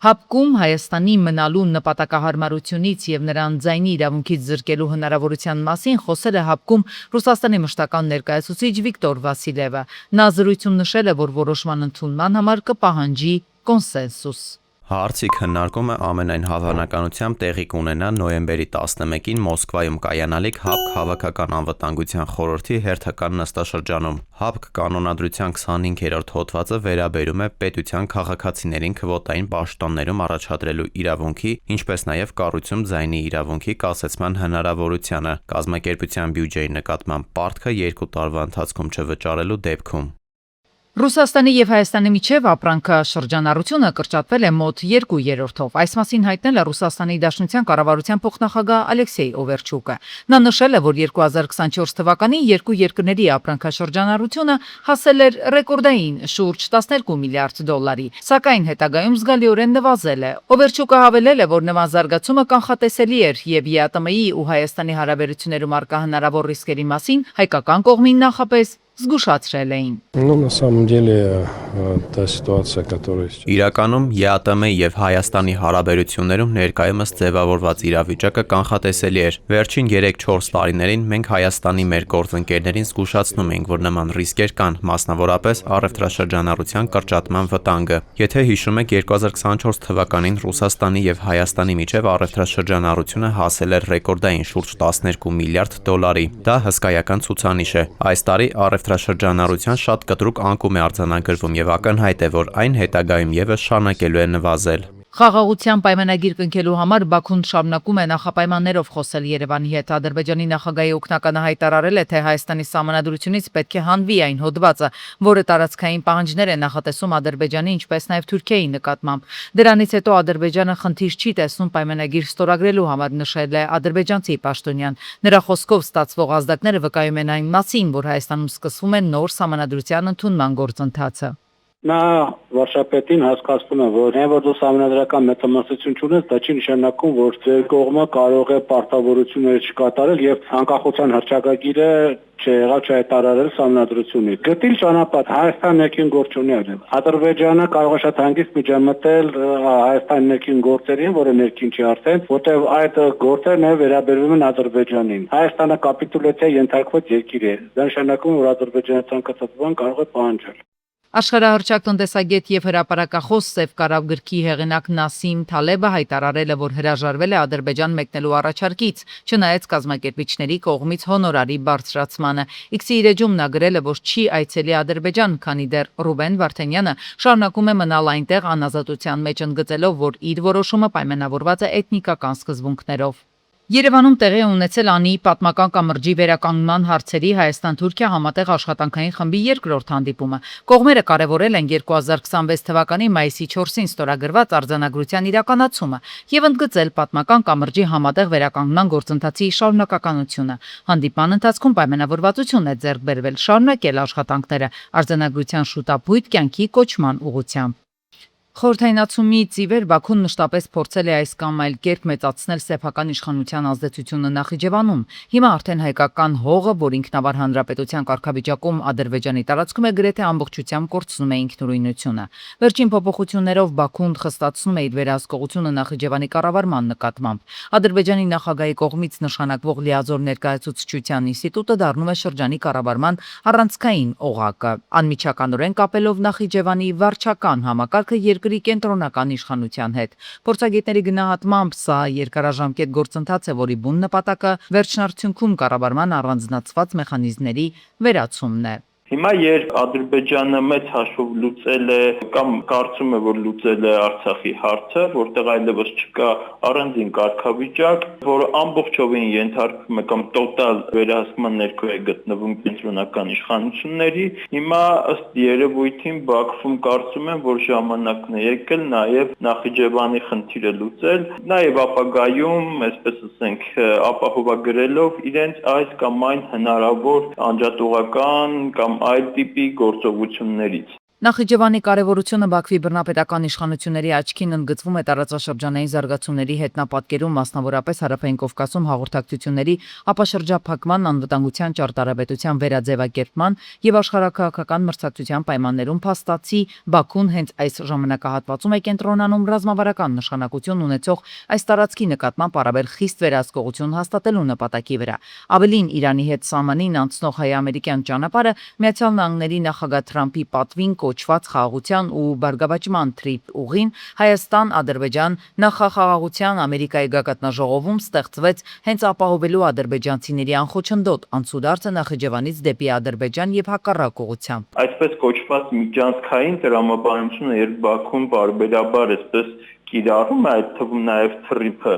Հապկում Հայաստանի մնալու նպատակահարմարությունից եւ նրան ձայնի իրավունքից զրկելու հնարավորության մասին խոսել է Հապկում Ռուսաստանի մշտական ներկայացուցիչ Վիկտոր Վասիլևը։ Նա զրույցում նշել է, որ որոշման ընդունման համար կպահանջի կոնսենսուս։ Հարցի քննարկումը ամենայն հավանականությամբ տեղի կունենա նոյեմբերի 11-ին Մոսկվայում կայանալիք ՀԱՊԿ Հավաքական անվտանգության խորհրդի հերթական նստաշրջանում։ ՀԱՊԿ կանոնադրության 25-րդ հոդվածը վերաբերում է պետության քաղաքացիներին քվոտային պաշտոններում առաջադրելու իրավունքի, ինչպես նաև կառույցում ձայնի իրավունքի կասեցման հնարավորությանը, կազմակերպության բյուջեի նկատմամբ պարտքը 2 տարվա ընթացքում չվճարելու դեպքում։ Ռուսաստանի եւ Հայաստանի միջև ապրանքաշրջանառությունը կրճատվել է մոտ 2/3-ով։ Այս մասին հայտնել է Ռուսաստանի Դաշնության կառավարության փոխնախագահ Ալեքսեյ Օվերչուկը։ Նա նշել է, որ 2024 թվականին երկու երկրների ապրանքաշրջանառությունը հասել էր ռեկորդային շուրջ 12 միլիարդ դոլարի, սակայն հետագայում զգալիորեն նվազել է։ Օվերչուկը հավելել է, որ նման զարգացումը կանխատեսելի էր եւ ԵԱՏՄ-ի ու Հայաստանի հարաբերություններում առկա հնարավոր ռիսկերի մասին հայկական կողմին նախապես զգուշացրել էին։ На самом деле та ситуация, которая Իրականում ԵԱՏՄ-ի եւ Հայաստանի հարաբերություններում ներկայումս ձևավորված իրավիճակը կանխատեսելի էր։ Վերջին 3-4 տարիներին մենք Հայաստանի մեր գործընկերներին զգուշացնում ենք, որ նման ռիսկեր կան, մասնավորապես առևտրաշրջանառության կրճատման վտանգը։ Եթե հիշում եք, 2024 թվականին Ռուսաստանի եւ Հայաստանի միջև առևտրաշրջանառությունը հասել էր ռեկորդային շուրջ 12 միլիարդ դոլարի։ Դա հսկայական ցուցանիշ է։ Այս տարի առևտրաշրջանառության շատ կտրուկ անկում է արձանագրվում եւ ակնհայտ է, որ այն հետագայում եւս շարունակելու է նվազել։ Խաղաղության պայմանագիր կնքելու համար Բաքուն շարունակում է նախապայմաններով խոսել Երևանի հետ։ Ադրբեջանի նախագահի օգնականը հայտարարել է, թե Հայաստանի սահմանադրությունից պետք է հանվի այն հոդվածը, որը տարածքային պահանջներ է նախատեսում Ադրբեջանի, ինչպես նաև Թուրքիայի նկատմամբ։ Դրանից հետո Ադրբեջանը խնդիր չի տեսնում պայմանագիր ստորագրելու համար, նշել է ադրբեջանցի պաշտոնյան։ Նրա խոսքով ստացվող ազդակները վկայում են այն մասին, որ Հայաստանում սկսվում է նոր սահմանադրության ընդունման գործընթացը։ Նա վարչապետին հասկացնում է, որ դու սահմանադրական մեծամասնություն չունես, դա չի նշանակում, որ ձեր կողմը կարող է պարտավորությունները չկատարել եւ անկախության հռչակագիրը չեղավ չհայտարարել սահմանադրությունից։ Գտիլ ճանապարհ Հայաստան ներքին գործ ունի այլ։ Ադրբեջանը կարող է շատ հանգիստ միջամտել Հայաստան ներքին գործերին, որը ներքին չի արդեն, որտեղ այդ գործերն վերաբերվում են Ադրբեջանին։ Հայաստանը կապիտուլյացիա ենթարկված երկիր է։ Դա նշանակում է, որ Ադրբեջանը ցանկացած բան կարող է պահանջել։ Աշխարհահռչակ տնտեսագետ եւ հրապարակախոս Սև կարավ գրքի հեղինակ Նասիմ Թալեբը հայտարարել է, որ հրաժարվել է Ադրբեջան մեկնելու առաջարկից, չնայած կազմակերպիչների կողմից հոնորարի բարձրացմանը։ X-ի իր էջում նա գրել է, որ չի այցելի Ադրբեջան, քանի դեռ Ռուբեն Վարդանյանը շարունակում է մնալ այնտեղ անազատության մեջ, ընդգծելով, որ իր որոշումը պայմանավորված է էթնիկական սկզբունքներով։ Երևանում տեղի է ունեցել անի պատմական կամրջի վերականգնման հարցերի Հայաստան-Թուրքիա համատեղ աշխատանքային խմբի երկրորդ հանդիպումը։ Կողմերը կարևորել են 2026 թվականի մայիսի 4-ին ստորագրված արձանագրության իրականացումը եւ ընդգծել պատմական կամրջի համատեղ վերականգնման գործընթացի շարունակականությունը։ Հանդիպման ընթացքում պայմանավորվածություն է ձեռք բերվել շարունակել աշխատանքները արձանագրության շուտապույտ կյանքի կոչման ուղղությամբ։ Խորհրդայնացումից ի վեր Բաքուն մշտապես փորձել է այս կամ այլ կերպ մեծացնել սեփական իշխանության ազդեցությունը Նախիջևանում։ Հիմա արդեն հայկական հողը, որ ինքնավար հանրապետության կարգավիճակում Ադրբեջանի տարածքում է, գրեթե ամբողջությամբ կորցնում է ինքնուրույնությունը։ Վերջին փոփոխություններով Բաքուն խստացնում է իր վերահսկողությունը Նախիջևանի կառավարման նկատմամբ։ Ադրբեջանի նախագահի կողմից նշանակվող լիազոր ներկայացուցչության ինստիտուտը դառնում է շրջանի կառավարման առանցքային օղակը, անմիջականորեն կապելով Նախիջևանի վարչական համակարգը երկրի կենտրոնական իշխանության հետ։ Փորձագետների գնահատմամբ սա երկարաժամկետ գործընթաց է, որի բուն նպատակը վերջնարդյունքում կառավարման առանձնացված մեխանիզմների վերացումն է։ Հիմա երբ Ադրբեջանը մեծ հաշվով լուծել է կամ կարծում է, որ լուծել է Արցախի հարցը, որտեղ այլևս չկա առանձին կարգավիճակ, որը ամբողջովին ենթարկվում է կամ տոտալ վերահսկման ներքո է գտնվում կենտրոնական իշխանությունների, հիմա ըստ երևույթին Բաքվում կարծում են, որ ժամանակն է եկել նաև Նախիջևանի խնդիրը լուծել, նաև ապագայում, այսպես ասենք, ապահովագրելով իրենց այս կամ այն հնարավոր անջատողական կամ այլ տիպի գործողություններից։ Նախիջևանի կարևորությունը Բաքվի բռնապետական իշխանությունների աչքին ընդգծվում է տարածաշրջանային զարգացումների հետնապատկերում, մասնավորապես Հարավային Կովկասում հաղորդակցությունների ապաշրջափակման, անվտանգության ճարտարապետության վերաձևակերպման եւ աշխարհաքաղաքական մրցակցության պայմաններում փաստացի Բաքուն հենց այս ժամանակահատվածում է կենտրոնանում ռազմավարական նշանակություն ունեցող այս տարածքի նկատմամբ առավել խիստ վերահսկողություն հաստատելու նպատակի վրա։ Ավելին, Իրանի հետ սահմանին անցնող հայ-ամերիկյան ճանապարհը Միացյալ Նահանգների նախագահ Թրամփի պատվին կոչված խաղաղության ու բարգավաճման թրիփ ուղին Հայաստան-Ադրբեջան նախախաղաղության Ամերիկայի գագաթնաժողովում ստեղծվեց հենց ապահովելու ադրբեջանցիների անխոչնդոտ անցուդարձը Նախիջևանից դեպի Ադրբեջան եւ հակառակ ուղղությամբ։ Այսպես կոչված միջանցքային տրամաբանությունը, երբ Բաքուն բարբերաբար այսպես կիրառում է, այդ թվում նաև թրիփը,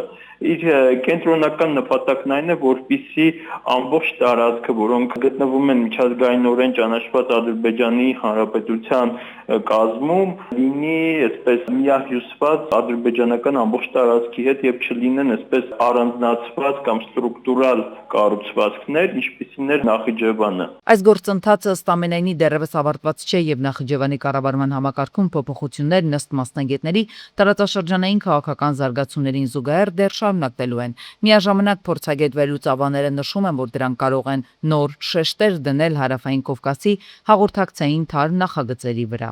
իր կենտրոնական նպատակն այն է, որպեսզի ամբողջ տարածքը, որոնք գտնվում են միջազգայինորեն ճանաչված Ադրբեջանի Հանրապետության կազմում, լինի այսպես միահյուսված ադրբեջանական ամբողջ տարածքի հետ եւ չլինեն այսպես առանձնացված կամ ստրուկտուրալ կառուցվածքներ, ինչպիսին էր Նախիջևանը։ Այս գործընթացը ըստ ամենայնի դեռևս ավարտված չէ եւ Նախիջևանի կառավարման համակարգում փոփոխություններ ըստ մասնագետների տարածաշրջանային քաղաքական զարգացումներին զուգահեռ դեռ շարունակվելու են։ Միաժամանակ փորձագետ վերլուծաբանները նշում են, որ դրանք կարող են նոր շեշտեր դնել Հարավային Կովկասի հաղորդակցային թար նախագծերի վրա։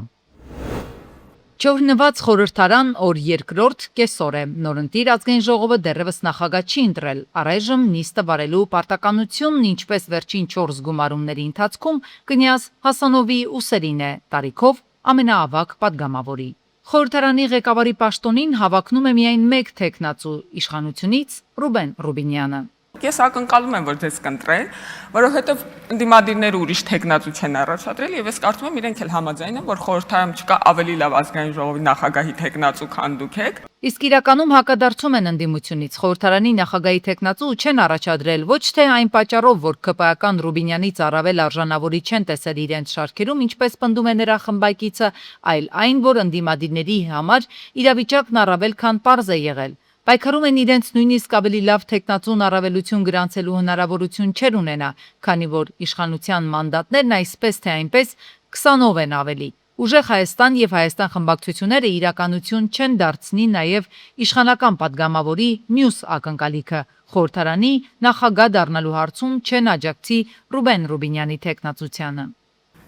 Չորհնված խորհրդարան օր երկրորդ կեսօր է։ Նորընտիր ազգային ժողովը դեռևս նախագահ չի ընտրել։ Առայժմ նիստը վարելու պարտականությունն ինչպես վերջին 4 գումարումների ընթացքում կնյազ Հասանովի ուսերին է, տարիքով ամենաավագ падգամավորի։ Խորհրդարանի ղեկավարի պաշտոնին հավակնում է միայն մեկ թեկնածու իշխանությունից Ռուբեն Ռուբինյանը։ Ես ակնկալում եմ, որ ձեզ կընտրեն, որովհետև ընդդիմադիրները ուրիշ թեկնածու չեն առաջադրել եւ ես կարծում եմ իրենք էլ համաձայն են, որ խորհրդարանում չկա ավելի լավ ազգային ժողովի նախագահի թեկնածու, քան դուք եք։ Իսկ իրականում հակադարձում են ընդդիմությունից։ Խորհրդարանի նախագահի թեկնածու չեն առաջադրել ոչ թե այն պատճառով, որ ԿՊԱ-ական Ռուբինյանից առավել արժանավորի չեն տեսել իրենց շարքերում, ինչպես պնդում է նրա խմբակիցը, այլ այն, որ ընդդիմադիրների համար իրավիճակն առավել քան պարզ է եղել։ Պայքարում են իրենց նույնիսկ ավելի լավ թեկնածուն առավելություն գրանցելու հնարավորություն չեր ունենա, քանի որ իշխանության մանդատներն այսպես թե այնպես 20-ով են ավելի։ Ուժեղ Հայաստան եւ Հայաստան խմբակցությունները իրականություն չեն դարձնի նաեւ իշխանական падգամավորի մյուս ակնկալիքը խորհրդարանի նախագահ դառնալու հարցում չեն աջակցի Ռուբեն Ռուբինյանի թեկնածությանը։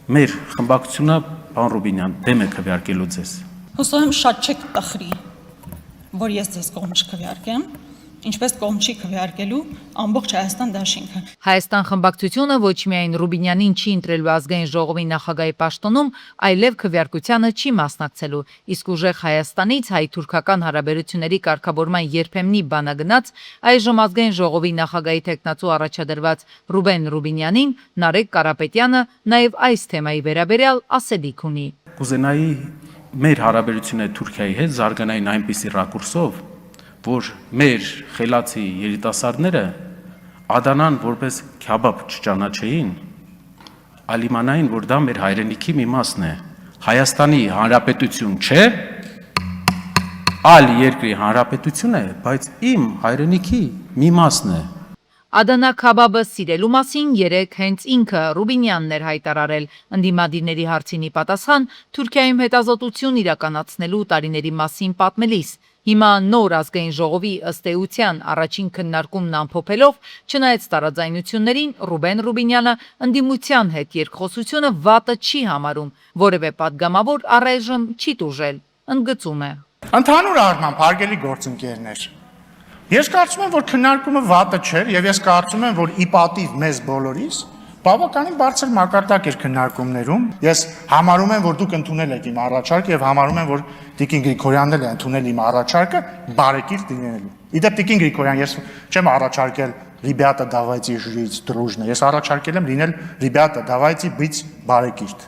Մեր խմբակցությունը, պարոն Ռուբինյան, դեմ է քվեարկելու ձեզ։ Հուսով եմ շատ չեք տխրի, որ ես ձեզ կողմ չքվեարկեմ, ինչպես կողմ չի քվեարկելու ամբողջ Հայաստան դաշինքը։ Հայաստան խմբակցությունը ոչ միայն Ռուբինյանին չի ընտրելու ազգային ժողովի նախագահի պաշտոնում, այլև քվեարկությանը չի մասնակցելու, իսկ ուժեղ Հայաստանից հայ-թուրքական հարաբերությունների կարգավորման երբեմնի բանագնաց այժմ ազգային ժողովի նախագահի թեկնածու առաջադրված Ռուբեն Ռուբինյանին Նարեկ Կարապետյանը նաև այս թեմայի վերաբերյալ ասելիք ունի։ Կուզենայի մեր հարաբերությունները Թուրքիայի հետ զարգանային այնպիսի ռակուրսով, որ մեր խելացի երիտասարդները Ադանան որպես քյաբաբ չճանաչեին, այլ իմանային, որ դա մեր հայրենիքի մի մասն է։ Հայաստանի Հանրապետություն չէ, այլ երկրի հանրապետություն է, բայց իմ հայրենիքի մի մասն է։ Ադանա քաբաբը սիրելու մասին երեք հենց ինքը Ռուբինյանն էր հայտարարել։ Ընդդիմադիրների հարցինի պատասխան Թուրքիայում հետազոտություն իրականացնելու տարիների մասին պատմելիս։ Հիմա նոր ազգային ժողովի ըստ էության առաջին քննարկումն ամփոփելով, չնայած տարաձայնություններին, Ռուբեն Ռուբինյանը ընդդիմության հետ երկխոսությունը վատը չի համարում, որևէ падգամավոր առայժմ չի տուժել, ընդգծում է։ Ընդհանուր առմամբ հարգելի գործընկերներ, ես կարծում եմ, որ քննարկումը վատը չէր եւ ես կարծում եմ, որ ի պատիվ մեզ բոլորիս բավականին բարձր մակարդակ էր քննարկումներում։ Ես համարում եմ, որ դուք ընդունել եք իմ առաջարկը եւ համարում եմ, որ Տիկին Գրիգորյանն էլ է ընդունել իմ առաջարկը բարեկիրթ լինելու։ Իդեպ Տիկին Գրիգորյան, ես չեմ առաջարկել «Ребята, давайте жить дружно», ես առաջարկել եմ լինել «Ребята, давайте быть բարեկիրթ»։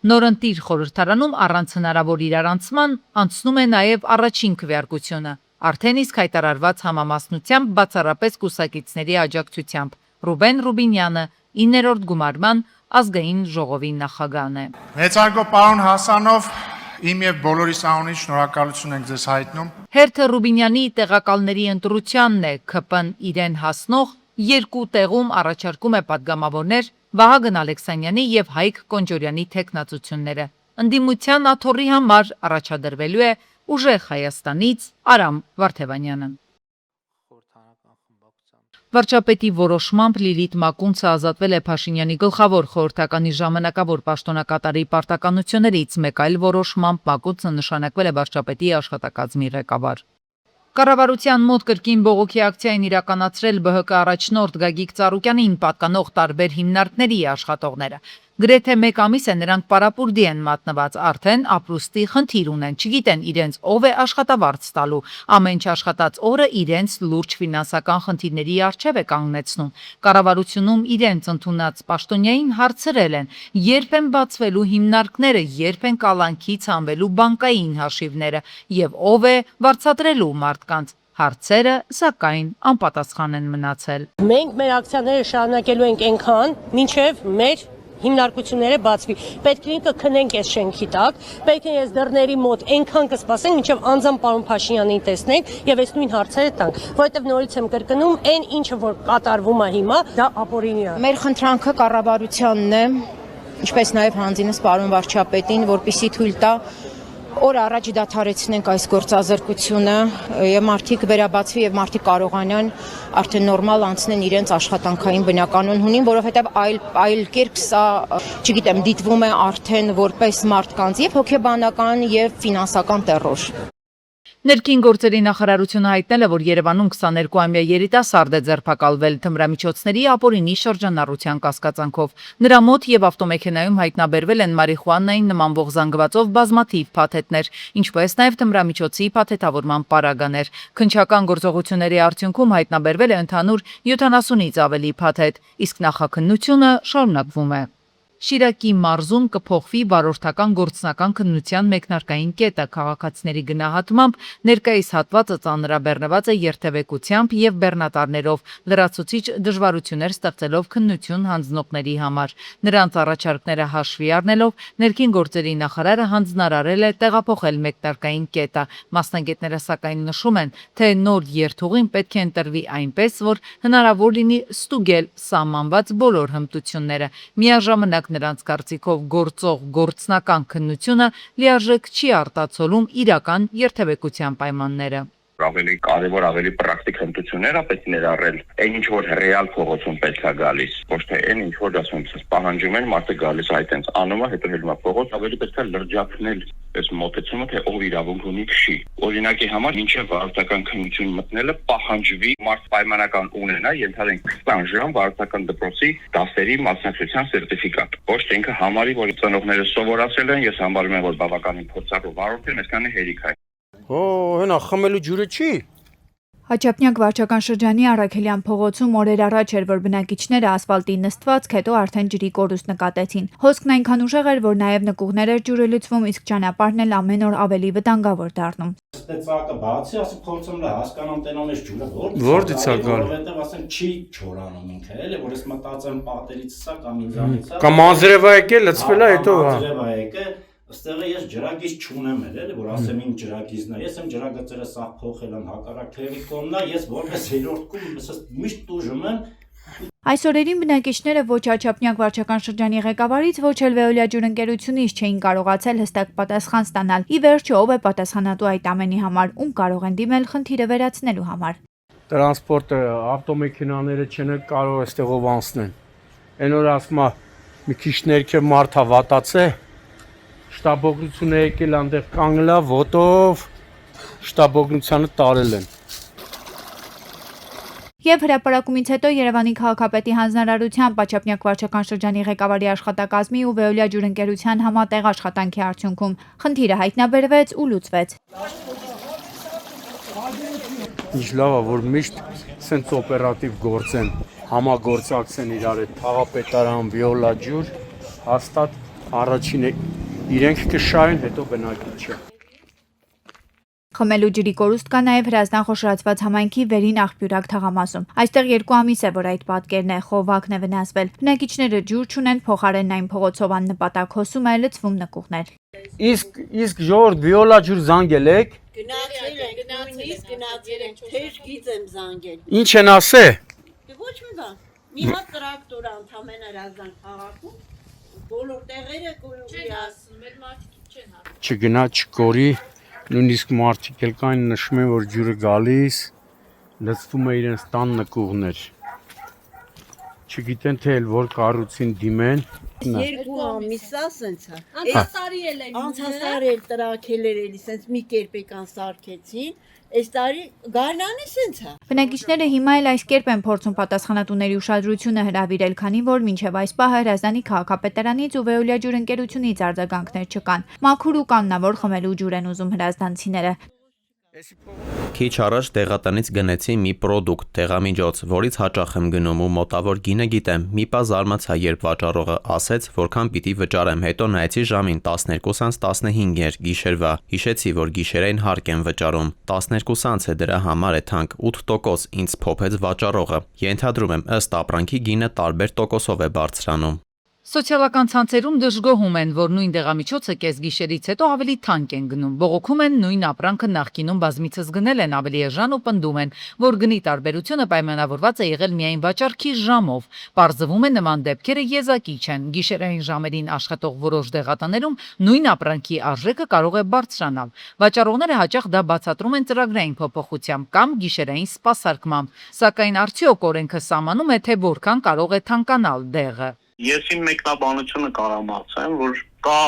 Նորընտիր խորհրդարանում առանց հնարավոր իրարանցման անցնում է նաև առաջին քվեարկությունը։ Արդեն իսկ հայտարարված համամասնությամբ բացառապես կուսակիցների աջակցությամբ Ռուբեն Ռուբինյանը 9-րդ գումարման ազգային ժողովի նախագահն է։ Մեծարգո պարոն Հասանով, իմ եւ բոլորիս անունից շնորհակալություն ենք ձեզ հայտնում։ Հերթը Ռուբինյանի տեղակալների ընտրությանն է, ԿՊ-ն իրեն հասնող երկու տեղում առաջարկում է падգամավորներ Վահագն Ալեքսանյանի եւ Հայկ Կոնջորյանի թեկնածությունները։ Ընդդիմության աթոռի համար առաջադրվելու է Ուժեղ Հայաստանից Արամ Վարդևանյանը։ Վարչապետի որոշմամբ Լիլիթ Մակունցը ազատվել է Փաշինյանի գլխավոր խորհրդականի ժամանակավոր պաշտոնակատարի պարտականություններից, մեկ այլ որոշմամբ Մակունցը նշանակվել է վարչապետի աշխատակազմի ղեկավար։ Կառավարության մոտ կրկին բողոքի ակցիա են իրականացրել ԲՀԿ առաջնորդ Գագիկ Ծառուկյանին պատկանող տարբեր հիմնարկների աշխատողները։ Գրեթե մեկ ամիս է նրանք պարապուրդի են մատնված, արդեն ապրուստի խնդիր ունեն, չգիտեն իրենց ով է աշխատավարձ տալու, ամեն չաշխատած օրը իրենց լուրջ ֆինանսական խնդիրների առջև է կանգնեցնում։ Կառավարությունում իրենց ընդունած պաշտոնյային հարցրել են, երբ են բացվելու հիմնարկները, երբ են կալանքից հանվելու բանկային հաշիվները եւ ով է վարձատրելու մարդկանց։ Հարցերը, սակայն, անպատասխան են մնացել։ Մենք մեր ակցիաները շարունակելու ենք այնքան, մինչև մեր հիմնարկությունները բացվի։ Պետք է կքնենք այս շենքի տակ, պետք է այս դռների մոտ այնքան կսպասենք, մինչև անձամբ պարոն Փաշինյանին տեսնենք եւ այս նույն հարցերը տանք, որովհետեւ նորից եմ կրկնում, այն ինչը որ կատարվում է հիմա, դա ապօրինի է։ Մեր խնդրանքը կառավարությանն է, ինչպես նաեւ հանձինս պարոն վարչապետին, որպեսզի թույլ տա օր առաջ դադարեցնենք այս գործազրկությունը եւ մարդիկ վերաբացվի եւ մարդիկ կարողանան արդեն նորմալ անցնեն իրենց աշխատանքային բնականon հունին, որովհետեւ այլ կերպ սա, չգիտեմ, դիտվում է արդեն որպես մարդկանց եւ հոգեբանական եւ ֆինանսական տեռոր։ Ներքին գործերի նախարարությունը հայտնել է, որ Երևանում 22-ամյա երիտասարդ է ձերբակալվել թմրամիջոցների ապօրինի շրջանառության կասկածանքով։ Նրա մոտ եւ ավտոմեքենայում հայտնաբերվել են մարիխուանային նմանվող զանգվածով բազմաթիվ փաթեթներ, ինչպես նաեւ թմրամիջոցի փաթեթավորման պարագաներ։ Քննչական գործողությունների արդյունքում հայտնաբերվել է ընդհանուր 70-ից ավելի փաթեթ, իսկ նախաքննությունը շարունակվում է։ Շիրակի մարզում կփոխվի վարորդական գործնական քննության մեկնարկային կետը, քաղաքացիների գնահատմամբ ներկայիս հատվածը ծանրաբեռնված է երթևեկությամբ եւ բեռնատարներով, լրացուցիչ դժվարություններ ստեղծելով քննություն հանձնողների համար։ Նրանց առաջարկները հաշվի առնելով ներքին գործերի նախարարը հանձնարարել է տեղափոխել մեկնարկային կետը։ Մասնագետները սակայն նշում են, թե նոր երթուղին պետք է ընտրվի այնպես, որ հնարավոր լինի ստուգել սահմանված բոլոր հմտությունները։ Միաժամանակ նրանց կարծիքով գործող գործնական քննությունը լիարժեք չի արտացոլում իրական երթևեկության պայմանները։ Ավելի կարևոր, ավելի պրակտիկ հմտություններ պետք է ներառել, այն ինչ որ ռեալ փողոցում պետք է գալիս, ոչ թե այն ինչ որ ասում ես պահանջում են, մարդը գալիս այդտենց անում է, հետո հելում է փողոց, ավելի պետք է լրջակնել այս մոտեցումը, թե ով իրավունք ունի քշի։ Օրինակի համար մինչև վարորդական քննություն մտնելը պահանջվի մարդ պայմանական ունենա, ենթադրենք 20 ժամ վարորդական դպրոցի դասերի մասնակցության սերտիֆիկատ։ Ոչ թե ինքը համարի, որ ծնողները սովորացել են, ես համարում եմ, որ բավականին փորձառու վարորդ եմ, այսքանը հերիք է։ Հենա խմելու ջուրը չի։ Հաչափնյակ վարչական շրջանի Արաքելյան փողոցում օրեր առաջ էր, որ բնակիչները ասֆալտի նստվածք, հետո արդեն ջրի կորուստ նկատեցին։ Հոսքն այնքան ուժեղ էր, որ նաև նկուղներ էր ջուրը լուծվում, իսկ ճանապարհն էլ ամեն օր ավելի վտանգավոր դառնում։ Ստեցակը բացի, ասի փորձում եմ հասկանամ տենոնես ջուրը որտից է գալ։ Որովհետև ասեմ չի չորանում ինքը, էլի, որ ես մտածեմ պատերից սա կամ ինձանից սա։ Կամ անձրևա եկել, լցվել է, հետո հա։ Անձրևա եկել, ըստեղը ես ջրագիծ չունեմ էլի, որ ասեմ ինձ ջրագիծն է։ Ես եմ ջրագծերը սա փոխել եմ հակառակ թևի կողմնա, ես որպես երրորդ կում միշտ տուժում եմ։ Այս օրերին բնակիչները ոչ Հաչափնյակ վարչական շրջանի ղեկավարից, ոչ էլ Veolia ջուրընկերությունից չէին կարողացել հստակ պատասխան ստանալ։ Ի վերջո ով է պատասխանատու այդ ամենի համար, ում կարող են դիմել խնդիրը վերացնելու համար։ Տրանսպորտը, ավտոմեքենաները չեն կարող այստեղով անցնեն։ Այն օր ասում է մի քիչ ներքև մարդ հավատացե, շտաբօգնությունը եկել այնտեղ կանգնելա ոտով, շտաբօգնությանը տարել են։ Եվ հրապարակումից հետո Երևանի քաղաքապետի հանձնարարությամբ Հաչափնյակ վարչական շրջանի ղեկավարի աշխատակազմի ու Veolia ջուրընկերության համատեղ աշխատանքի արդյունքում խնդիրը հայտնաբերվեց ու լուծվեց։ Ինչ լավ է, որ միշտ սենց օպերատիվ գործեն, համագործակցեն իրար հետ, քաղաքապետարան, Veolia ջուր, հաստատ առաջինը իրենք կշահեն, հետո բնակիչը։ Խմելու ջրի կորուստ կա նաև Հրազդան խոշորացված համայնքի վերին աղբյուրակ թաղամասում։ Այստեղ 2 ամիս է, որ այդ պատկերն է, խողովակն է վնասվել։ Բնակիչները ջուր չունեն, փոխարենն այն փողոցով աննպատակ հոսում է, լցվում նկուղներ։ Իսկ ժողովուրդ Veolia ջուր զանգել եք։ Գնացել ենք, թեժ գիծ եմ զանգել։ Ինչ են ասե։ Ոչ մի բան։ Մի հատ տրակտոր անդամեն Հրազդան քաղաքում Բոլոր տեղերը կորուղի ասում, մեր մարդիկ չեն հա։ Չգնա չկորի, նույնիսկ մարդիկ էլ կային նշում են, որ ջուրը գալիս, լցվում է իրենց տան նկուղներ։ Չգիտեն թե էլ որ կառույցին դիմեն։ Երկու ամիս է սենց է։ Անցածարի էլ են։ Անցածարի էլ տրակել էր էլի սենց մի կերպեկան սարքեցին։ Այս տարի գարնանը սենց է։ Բնակիչները հիմա էլ այս կերպ են փորձում պատասխանատուների ուշադրությունը հրավիրել, քանի որ մինչև այս պահը Հրազդանի քաղաքապետարանից ու Վեոլիա ջուրընկերությունից արձագանքներ չկան։ Մաքուր ու կաննավոր խմելու ջուր են ուզում հրազդանցիները։ Քիչ առաջ դեղատնից գնեցի մի պրոդուկտ, դեղամիջոց, որից հաճախ եմ գնում ու մոտավոր գինը գիտեմ։ Մի պահ զարմացա, երբ վաճառողը ասեց, որքան պիտի վճարեմ, հետո նայեցի ժամին 12:15 էր գիշերվա։ Հիշեցի, որ գիշերային հարկ եմ վճարում։ 12 է դրա համար է թանկ, 8% ինձ փոփեց վաճառողը։ Ենթադրում եմ, ըստ ապրանքի գինը տարբեր տոկոսով է բարձրանում։ Սոցիալական ցանցերում դժգոհում են, որ նույն դեղամիջոցը կեսգիշերից հետո ավելի թանկ են գնում։ Բողոքում են նույն ապրանքը նախկինում բազմիցս գնել են ավելի էժան ու պնդում են, որ գնի տարբերությունը պայմանավորված է եղել միայն վաճառքի ժամով։ Պարզվում է նման դեպքերը եզակի չեն։ Գիշերային ժամերին աշխատող որոշ դեղատաներում նույն ապրանքի արժեքը կարող է բարձրանալ։ Վաճառողները հաճախ դա բացատրում են ծրագրային փոփոխությամբ կամ գիշերային սպասարկմամբ։ Սակայն արդյոք օրենքը սահմանում է, թե որքան կարող է թանկանալ դեղը։ Ես իմ մեկնաբանությունը կարամ ասեմ, որ կա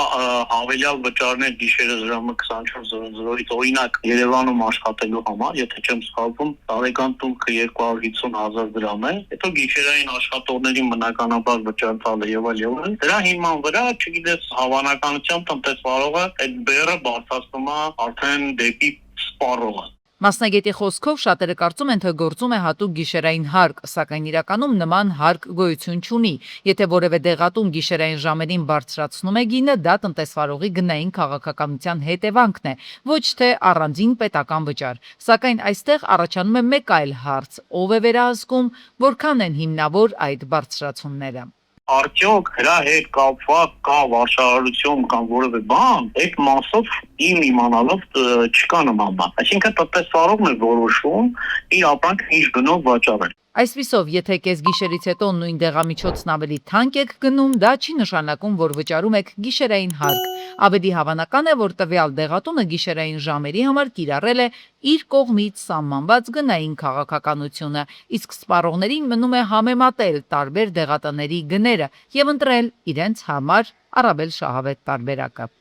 հավելյալ վճարներ գիշերը ժամը 24:00-ից օրինակ Երևանում աշխատելու համար, եթե չեմ սխալվում, տարեկան տունքը 250,000 դրամ է, հետո գիշերային աշխատողներին բնականաբար վճար տալը եւ այլն։ Դրա հիման վրա, չգիտես, հավանականությամբ տնտեսվարողը այդ բեռը բարձրացնում է արդեն դեպի սպառողը։ Մասնագետի խոսքով շատերը կարծում են, թե գործում է հատուկ գիշերային հարկ, սակայն իրականում նման հարկ գոյություն չունի։ Եթե որևէ դեղատուն գիշերային ժամերին բարձրացնում է գինը, դա տնտեսվարողի գնային քաղաքականության հետևանքն է, ոչ թե առանձին պետական վճար։ Սակայն այստեղ առաջանում է մեկ այլ հարց. ով է վերահսկում, որքան են հիմնավոր այդ բարձրացումները։ Արդյոք հրա հետ կապված կա վարչարարություն կամ որևէ բան, այդ մասով իմ իմանալով չկա նման բան։ Այսինքն տնտեսվարողն է որոշում իր ապրանքը ինչ գնով վաճառել։ Այսպիսով, եթե կեսգիշերից հետո նույն դեղամիջոցն ավելի թանկ եք գնում, դա չի նշանակում, որ վճարում եք գիշերային հարկ։ Ավելի հավանական է, որ տվյալ դեղատունը գիշերային ժամերի համար կիրառել է իր կողմից սահմանված գնային քաղաքականությունը, իսկ սպառողներին մնում է համեմատել տարբեր դեղատների գները եւ ընտրել իրենց համար առավել շահավետ տարբերակը։